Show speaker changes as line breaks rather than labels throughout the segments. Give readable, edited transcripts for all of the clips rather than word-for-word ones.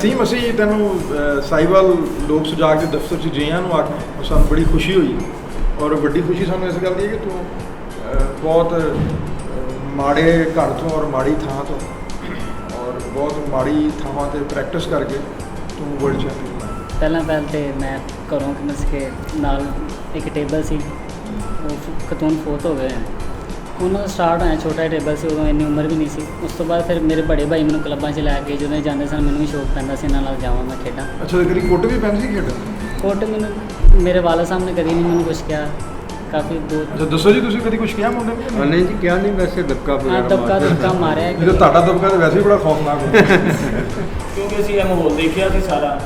Seam ਅਸੀਂ ਤੈਨੂੰ ਸਾਈਵਾਲ ਲੋਕ ਸੁਜਾਗ ਦੇ ਦਫ਼ਤਰ 'ਚ ਜੀਆਂ ਨੂੰ ਆਖਿਆ, ਸਾਨੂੰ ਬੜੀ ਖੁਸ਼ੀ ਹੋਈ ਔਰ ਵੱਡੀ ਖੁਸ਼ੀ ਸਾਨੂੰ ਇਸ ਗੱਲ ਦੀ ਹੈ ਕਿ ਤੂੰ ਬਹੁਤ ਮਾੜੇ ਘਰ ਤੋਂ ਔਰ ਮਾੜੀ ਥਾਂ ਤੋਂ ਔਰ ਬਹੁਤ ਮਾੜੀ ਥਾਵਾਂ 'ਤੇ ਪ੍ਰੈਕਟਿਸ ਕਰਕੇ ਤੂੰ ਵਰਲਡ ਚੈਂਪੀਅਨ ਬਣਾ।
ਪਹਿਲਾਂ ਤੇ ਮੈਂ ਘਰੋਂ ਮਿਸ ਕੇ ਨਾਲ ਇੱਕ ਟੇਬਲ ਸੀ, ਉਹ ਖਤੂਨ ਫੋਤ ਹੋ ਗਏ। ਉਹਨਾਂ ਦਾ ਸਟਾਰਟ ਹੋਇਆ ਛੋਟਾ ਜਿਹਾ ਟੇਬਲ ਸੀ, ਉਦੋਂ ਇੰਨੀ ਉਮਰ ਵੀ ਨਹੀਂ ਸੀ। ਉਸ ਤੋਂ ਬਾਅਦ ਫਿਰ ਮੇਰੇ ਬੜੇ ਭਾਈ ਮੈਨੂੰ ਕਲੱਬਾਂ 'ਚ ਲੈ ਕੇ ਜਦੋਂ ਜਾਂਦੇ ਸਨ ਮੈਨੂੰ ਵੀ ਸ਼ੌਕ ਪੈਂਦਾ ਸੀ ਇਹਨਾਂ ਨਾਲ ਜਾਵਾਂ ਮੈਂ ਖੇਡਾਂ।
ਅੱਛਾ, ਕਦੀ ਕੁੱਟ ਵੀ ਪੈਂਦੀ ਸੀ ਖੇਡਣ?
ਕੁੱਟ ਮੈਨੂੰ ਮੇਰੇ ਵਾਲਦ ਸਾਹਿਬ ਨੇ ਕਦੀ ਨਹੀਂ ਮੈਨੂੰ ਕੁਛ ਕਿਹਾ, ਕਾਫੀ ਦੂਰ।
ਅੱਛਾ ਦੱਸੋ ਜੀ, ਤੁਸੀਂ ਕਦੀ ਕੁਛ ਕਿਹਾ ਮੁੰਡੇ ਨੂੰ?
ਨਹੀਂ ਜੀ, ਕਿਹਾ ਨਹੀਂ, ਵੈਸੇ ਦਬਕਾ
ਦਬਕਾ ਮਾਰਿਆ।
ਜਦੋਂ ਤੁਹਾਡਾ ਦਬਕਾ ਤਾਂ ਵੈਸੇ ਹੀ ਬੜਾ ਖੌਫਨਾਕ ਹੁੰਦਾ
ਕਿਉਂਕਿ ਅਸੀਂ ਇਹ ਮਾਹੌਲ ਦੇਖਿਆ ਸੀ ਸਾਰਾ,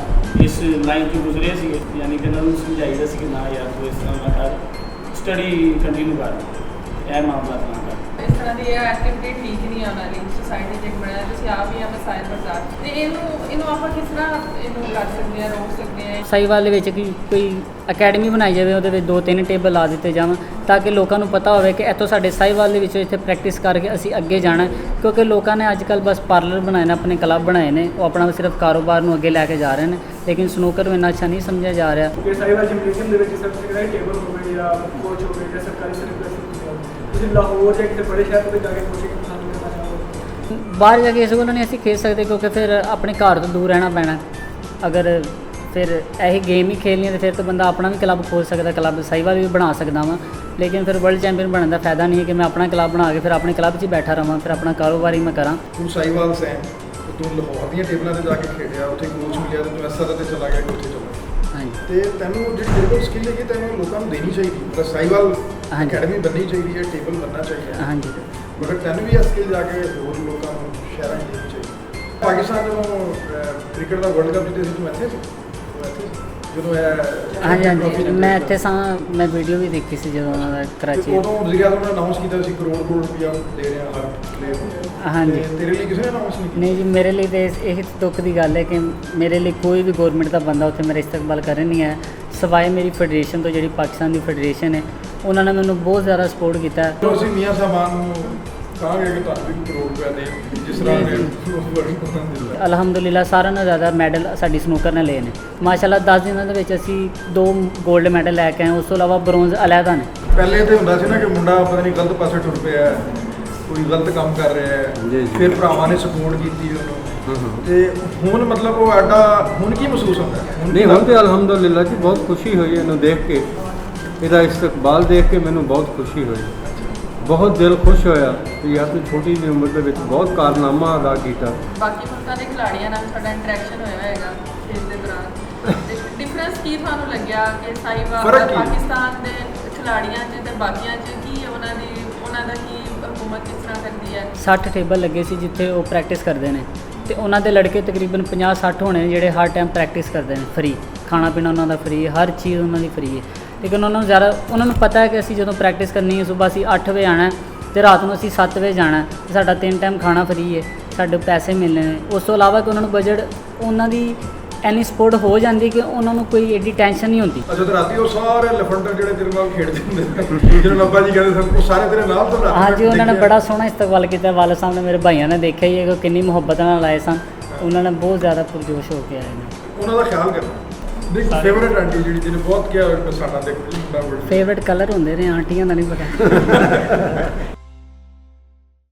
ਇਸ ਲਾਈਨ 'ਚ ਗੁਜ਼ਰੇ ਸੀ, ਯਾਨੀ ਕਿ ਇਹਨਾਂ ਨੂੰ ਸਮਝਾਈਦਾ ਸੀ ਕਿ ਨਾ ਯਾਰ ਤੂੰ ਇਸ ਤਰ੍ਹਾਂ ਨਾ ਕਰ, ਸਟੱਡੀ ਕੰਟੀਨਿਊ ਕਰ, ਇਹ ਮਾਮਲਾ ਨਾ ਕਰ।
ਇਸ ਤਰ੍ਹਾਂ ਦੀ ਇਹ ਐਕਟੀਵਿਟੀ ਠੀਕ ਨਹੀਂ ਆਉਣ ਵਾਲੀ ਸੋਸਾਇਟੀ 'ਚ। ਇੱਕ ਬਣਿਆ ਤੁਸੀਂ ਆਪ ਹੀ ਆ ਮਸਾਇਲ ਬਰਦਾਰ ਤੇ ਇਹਨੂੰ ਆਪਾਂ ਕਿਸ ਤਰ੍ਹਾਂ ਇਹਨੂੰ ਕਰ ਸਕਦੇ ਹਾਂ, ਰੋਕ ਸਕਦੇ ਹਾਂ?
ਸਾਈਵਾਲ ਦੇ ਵਿੱਚ ਕੋਈ ਅਕੈਡਮੀ ਬਣਾਈ ਜਾਵੇ, ਉਹਦੇ ਵਿੱਚ 2-3 ਟੇਬਲ ਲਾ ਦਿੱਤੇ ਜਾਣ ਤਾਂ ਕਿ ਲੋਕਾਂ ਨੂੰ ਪਤਾ ਹੋਵੇ ਕਿ ਇੱਥੋਂ ਸਾਡੇ ਸਾਈਵਾਲ ਦੇ ਵਿੱਚ ਇੱਥੇ ਪ੍ਰੈਕਟਿਸ ਕਰਕੇ ਅਸੀਂ ਅੱਗੇ ਜਾਣਾ। ਕਿਉਂਕਿ ਲੋਕਾਂ ਨੇ ਅੱਜ ਕੱਲ੍ਹ ਬਸ ਪਾਰਲਰ ਬਣਾਏ ਨੇ, ਆਪਣੇ ਕਲੱਬ ਬਣਾਏ ਨੇ, ਉਹ ਆਪਣਾ ਸਿਰਫ ਕਾਰੋਬਾਰ ਨੂੰ ਅੱਗੇ ਲੈ ਕੇ ਜਾ ਰਹੇ ਨੇ, ਲੇਕਿਨ ਸਨੂਕਰ ਨੂੰ ਇੰਨਾ ਅੱਛਾ ਨਹੀਂ ਸਮਝਿਆ ਜਾ ਰਿਹਾ।
ਕਿਉਂਕਿ ਸਾਈਵਾਲ ਜਿਮਨੇਜ਼ੀਅਮ ਦੇ ਵਿੱਚ ਸਰਟੀਫਿਕੇਟ ਟੇਬਲ ਹੋਵੇ ਜਾਂ ਕੋਚ ਹੋਵੇ ਜਾਂ ਸਰਕਾਰੀ ਸਰਟੀਫਿਕੇਟ ਤੁਸੀਂ ਲਾਹੌਰ ਜਾਂ ਕਿਸੇ ਬੜੇ ਸ਼ਹਿਰ ਤੋਂ ਜਾ ਕੇ ਕੋਚਿੰਗ ਪਸੰਦ ਕਰਨਾ ਚਾਹੋਗੇ?
ਬਾਹਰ ਜਾ ਕੇ ਇਸ ਵੱਲੋਂ ਨਹੀਂ ਅਸੀਂ ਖੇਡ ਸਕਦੇ ਕਿਉਂਕਿ ਫਿਰ ਆਪਣੇ ਘਰ ਤੋਂ ਦੂਰ ਰਹਿਣਾ ਪੈਣਾ। ਅਗਰ ਫਿਰ ਇਹੀ ਗੇਮ ਹੀ ਖੇਡਣੀ ਹੈ ਤਾਂ ਫਿਰ ਤਾਂ ਬੰਦਾ ਆਪਣਾ ਵੀ ਕਲੱਬ ਖੋਲ੍ਹ ਸਕਦਾ, ਕਲੱਬ ਸਾਈਵਾਲ ਵੀ ਬਣਾ ਸਕਦਾ ਵਾ। ਲੇਕਿਨ ਫਿਰ ਵਰਲਡ ਚੈਂਪੀਅਨ ਬਣਨ ਦਾ ਫਾਇਦਾ ਨਹੀਂ ਹੈ ਕਿ ਮੈਂ ਆਪਣਾ ਕਲੱਬ ਬਣਾ ਕੇ ਫਿਰ ਆਪਣੇ ਕਲੱਬ 'ਚ ਹੀ ਬੈਠਾ ਰਹਾਂ, ਫਿਰ ਆਪਣਾ ਕਾਰੋਬਾਰ ਹੀ ਮੈਂ ਕਰਾਂ।
ਤੂੰ ਸਾਈਵਾਲ ਸੈਂ, ਤੂੰ ਲਾਹੌਰ ਦੀਆਂ ਟੇਬਲਾਂ 'ਤੇ ਜਾ ਕੇ ਖੇਡਿਆ, ਉੱਥੇ ਕੋਚ ਮਿਲਿਆ ਤੇ ਤੂੰ ਇਸ ਤਰ੍ਹਾਂ 'ਤੇ ਚਲਾ ਗਿਆ ਕਿ ਉੱਥੇ ਚਲਾ।
ਹਾਂਜੀ,
ਤੇ ਤੈਨੂੰ ਜਿਹੜੀ ਟੇਬਲ ਸਕਿੱਲ ਹੈਗੀ ਤੈਨੂੰ ਲੋਕਾਂ ਨੂੰ ਦੇਣੀ ਚਾਹੀਦੀ, ਮਤਲਬ ਸਾਈਵਾਲ ਅਕੈਡਮੀ ਬਣਨੀ ਚਾਹੀਦੀ ਹੈ, ਟੇਬਲ ਬਣਨਾ ਚਾਹੀਦਾ ਹੈ,
ਹਾਂਜੀ।
ਮਗਰ ਤੈਨੂੰ ਵੀ ਇਹ ਸਕਿੱਲ ਜਾ ਕੇ ਹੋਰ ਲੋਕਾਂ ਨੂੰ ਸ਼ਹਿਰਾਂ 'ਚ ਦੇਣੀ ਚਾਹੀਦੀ। ਪਾਕਿਸਤਾਨ ਜਦੋਂ ਕ੍ਰਿਕਟ ਦਾ ਵਰਲਡ ਕੱਪ ਜਿੱਤੇ ਸੀ, ਤੂੰ ਇੱਥੇ ਸੀ? ਜਦੋਂ
ਹਾਂਜੀ, ਮੈਂ ਇੱਥੇ ਸਾਂ, ਮੈਂ ਵੀਡੀਓ ਵੀ ਦੇਖੀ ਸੀ ਜਦੋਂ ਉਹਨਾਂ ਦਾ ਕਰਾਚੀ।
ਉਦੋਂ ਵਜ਼ੀਰ ਆਜ਼ਮ ਨੇ ਅਨਾਉਂਸ ਕੀਤਾ ਸੀ ਕਰੋੜ ਰੁਪਇਆ ਦੇ ਰਹੇ ਹਾਂ ਹਰ ਪਲੇਅਰ ਨੂੰ।
ਹਾਂਜੀ।
ਤੇਰੇ ਲਈ ਕਿਸੇ ਨੇ ਅਨਾਉਂਸ ਨਹੀਂ ਕੀਤਾ?
ਨਹੀਂ ਜੀ, ਮੇਰੇ ਲਈ ਤਾਂ ਇਹ ਦੁੱਖ ਦੀ ਗੱਲ ਹੈ ਕਿ ਮੇਰੇ ਲਈ ਕੋਈ ਵੀ ਗੌਰਮੈਂਟ ਦਾ ਬੰਦਾ ਉੱਥੇ ਮੇਰਾ ਇਸਤਕਬਾਲ ਕਰਨ ਨਹੀਂ ਹੈ, ਸਿਵਾਏ ਮੇਰੀ ਫੈਡਰੇਸ਼ਨ ਤੋਂ, ਜਿਹੜੀ ਪਾਕਿਸਤਾਨ ਦੀ ਫੈਡਰੇਸ਼ਨ ਹੈ, ਉਹਨਾਂ ਨੇ ਮੈਨੂੰ ਬਹੁਤ ਜ਼ਿਆਦਾ ਸਪੋਰਟ ਕੀਤਾ।
ਅਸੀਂ ਮੀਆਂ ਸਾਹਿਬਾਨ ਨੂੰ ਕਹਾਂਗੇ ਕਿ ਤੁਹਾਨੂੰ ਵੀ ਕਰੋੜ ਰੁਪਇਆ ਦੇ, ਜਿਸ ਤਰ੍ਹਾਂ ਨੇ
ਅਲਹਮਦੁਲਿਲਾ ਸਾਰਿਆਂ ਨਾਲੋਂ ਜ਼ਿਆਦਾ ਮੈਡਲ ਸਾਡੀ ਸਨੂਕਰ ਨੇ ਲਏ ਨੇ ਮਾਸ਼ਾਅੱਲਾ। 10 ਦਿਨਾਂ ਦੇ ਵਿੱਚ ਅਸੀਂ 2 골ਡ ਮੈਡਲ ਲੈ ਕੇ ਆਏ, ਉਸ ਤੋਂ ਇਲਾਵਾ ਬ੍ਰੌਂਜ਼ ਅਲੱਗਾ ਨੇ।
ਪਹਿਲੇ ਤੇ ਹੁੰਦਾ ਸੀ ਨਾ ਕਿ ਮੁੰਡਾ ਪਤਾ ਨਹੀਂ ਗਲਤ ਪਾਸੇ ਟੁਰ ਪਿਆ ਹੈ, ਕੋਈ ਗਲਤ ਕੰਮ ਕਰ ਰਿਹਾ ਹੈ, ਫਿਰ ਭਰਾਵਾਂ ਨੇ ਸਪੋਰਟ ਕੀਤੀ ਉਹਨੂੰ। ਤੇ ਹੁਣ ਮਤਲਬ ਉਹ ਐਡਾ ਹੁਣ ਕੀ ਮਹਿਸੂਸ ਹੁੰਦਾ ਹੈ?
ਨਹੀਂ, ਹੁਣ ਤੇ ਅਲਹਮਦੁਲਿਲਾ ਜੀ ਬਹੁਤ ਖੁਸ਼ੀ ਹੋਈ ਇਹਨੂੰ ਦੇਖ ਕੇ, ਇਹਦਾ ਇਸਤਕਬਾਲ ਦੇਖ ਕੇ ਮੈਨੂੰ ਬਹੁਤ ਖੁਸ਼ੀ ਹੋਈ, ਬਹੁਤ ਦਿਲ ਖੁਸ਼ ਹੋਇਆ ਕਿ ਯਾਰ ਤੂੰ ਛੋਟੀ ਜਿਹੀ ਉਮਰ ਦੇ ਵਿੱਚ ਬਹੁਤ ਕਾਰਨਾਮਾ ਅਦਾ ਕੀਤਾ।
ਬਾਕੀ ਮੁਲਕਾਂ ਦੇ ਖਿਡਾਰੀਆਂ ਨਾਲ ਸਾਡਾ ਇੰਟਰੈਕਸ਼ਨ ਹੋਇਆ ਹੋਏਗਾ ਖੇਡ ਦੇ ਦੌਰਾਨ, ਡਿਫਰੈਂਸ ਕੀ ਤੁਹਾਨੂੰ ਲੱਗਿਆ ਕਿ ਸਾਈਵਾਲ ਪਾਕਿਸਤਾਨ ਦੇ ਖਿਡਾਰੀਆਂ 'ਚ ਤੇ ਬਾਕੀਆਂ 'ਚ ਕੀ ਉਹਨਾਂ ਦਾ ਕੀ ਹਕੂਮਤ ਕਿਸ ਤਰ੍ਹਾਂ ਕਰਦੀ ਹੈ?
60 ਟੇਬਲ ਲੱਗੇ ਸੀ ਜਿੱਥੇ ਉਹ ਪ੍ਰੈਕਟਿਸ ਕਰਦੇ ਨੇ, ਤੇ ਉਹਨਾਂ ਦੇ ਲੜਕੇ ਤਕਰੀਬਨ 50-60 ਹੋਣੇ ਨੇ ਜਿਹੜੇ ਹਰ ਟਾਈਮ ਪ੍ਰੈਕਟਿਸ ਕਰਦੇ ਨੇ, ਫਰੀ ਖਾਣਾ ਪੀਣਾ ਉਹਨਾਂ ਦਾ ਫਰੀ, ਹਰ ਚੀਜ਼ ਉਹਨਾਂ ਦੀ ਫਰੀ ਹੈ। ਲੇਕਿਨ ਉਹਨਾਂ ਨੂੰ ਪਤਾ ਹੈ ਕਿ ਅਸੀਂ ਜਦੋਂ ਪ੍ਰੈਕਟਿਸ ਕਰਨੀ ਹੈ ਸੁਬਾਹ ਅਸੀਂ 8 ਵਜੇ ਆਉਣਾ ਅਤੇ ਰਾਤ ਨੂੰ ਅਸੀਂ 7 ਵਜੇ ਜਾਣਾ, ਅਤੇ ਸਾਡਾ 3 ਟਾਈਮ ਖਾਣਾ ਫਰੀ ਹੈ, ਸਾਡੇ ਪੈਸੇ ਮਿਲਣੇ ਨੇ। ਉਸ ਤੋਂ ਇਲਾਵਾ ਕਿ ਉਹਨਾਂ ਨੂੰ ਬਜਟ ਉਹਨਾਂ ਦੀ ਇੰਨੀ ਸਪੋਰਟ ਹੋ ਜਾਂਦੀ ਕਿ ਉਹਨਾਂ ਨੂੰ ਕੋਈ ਐਡੀ ਟੈਨਸ਼ਨ ਨਹੀਂ ਹੁੰਦੀ।
ਅੱਛਾ, ਤੇ ਰਾਤੀ ਉਹ ਸਾਰੇ ਲਫੰਡਰ ਜਿਹੜੇ ਤੇਰੇ ਨਾਲ ਖੇਡਦੇ ਹੁੰਦੇ ਜਿਹਨੂੰ ਅੱਬਾ ਜੀ ਕਹਿੰਦੇ ਸਨ, ਉਹ ਸਾਰੇ ਤੇਰੇ ਨਾਲ ਤੋਂ ਰਾਤ?
ਹਾਂਜੀ, ਉਹਨਾਂ ਨੇ ਬੜਾ ਸੋਹਣਾ ਇਸਤਕਬਾਲ ਕੀਤਾ। ਵਾਲਦ ਸਾਹਿਬ ਨੇ, ਮੇਰੇ ਭਾਈਆਂ ਨੇ ਦੇਖਿਆ ਹੀ ਹੈ ਕਿ ਕਿੰਨੀ ਮੁਹੱਬਤ ਨਾਲ ਆਏ ਸਨ। ਉਹਨਾਂ ਨੇ ਬਹੁਤ ਜ਼ਿਆਦਾ ਪੁਰਜੋਸ਼ ਹੋ ਕੇ ਆਏ ਨੇ।
ਉਹਨਾਂ ਦਾ ਖਿਆਲ ਕਰਨਾ। ਦੇਖ ਫੇਵਰਟ ਆਂਟੀ ਜਿਹੜੀ ਜਿਹਨੇ ਬਹੁਤ ਕਿਹਾ ਸਾਡਾ ਦੇਖੋ ਜੀ ਮੁੰਡਾ ਬੜਾ
ਫੇਵਰਟ ਕਲਰ ਹੁੰਦੇ ਨੇ, ਆਂਟੀਆਂ ਦਾ ਨਹੀਂ ਪਤਾ।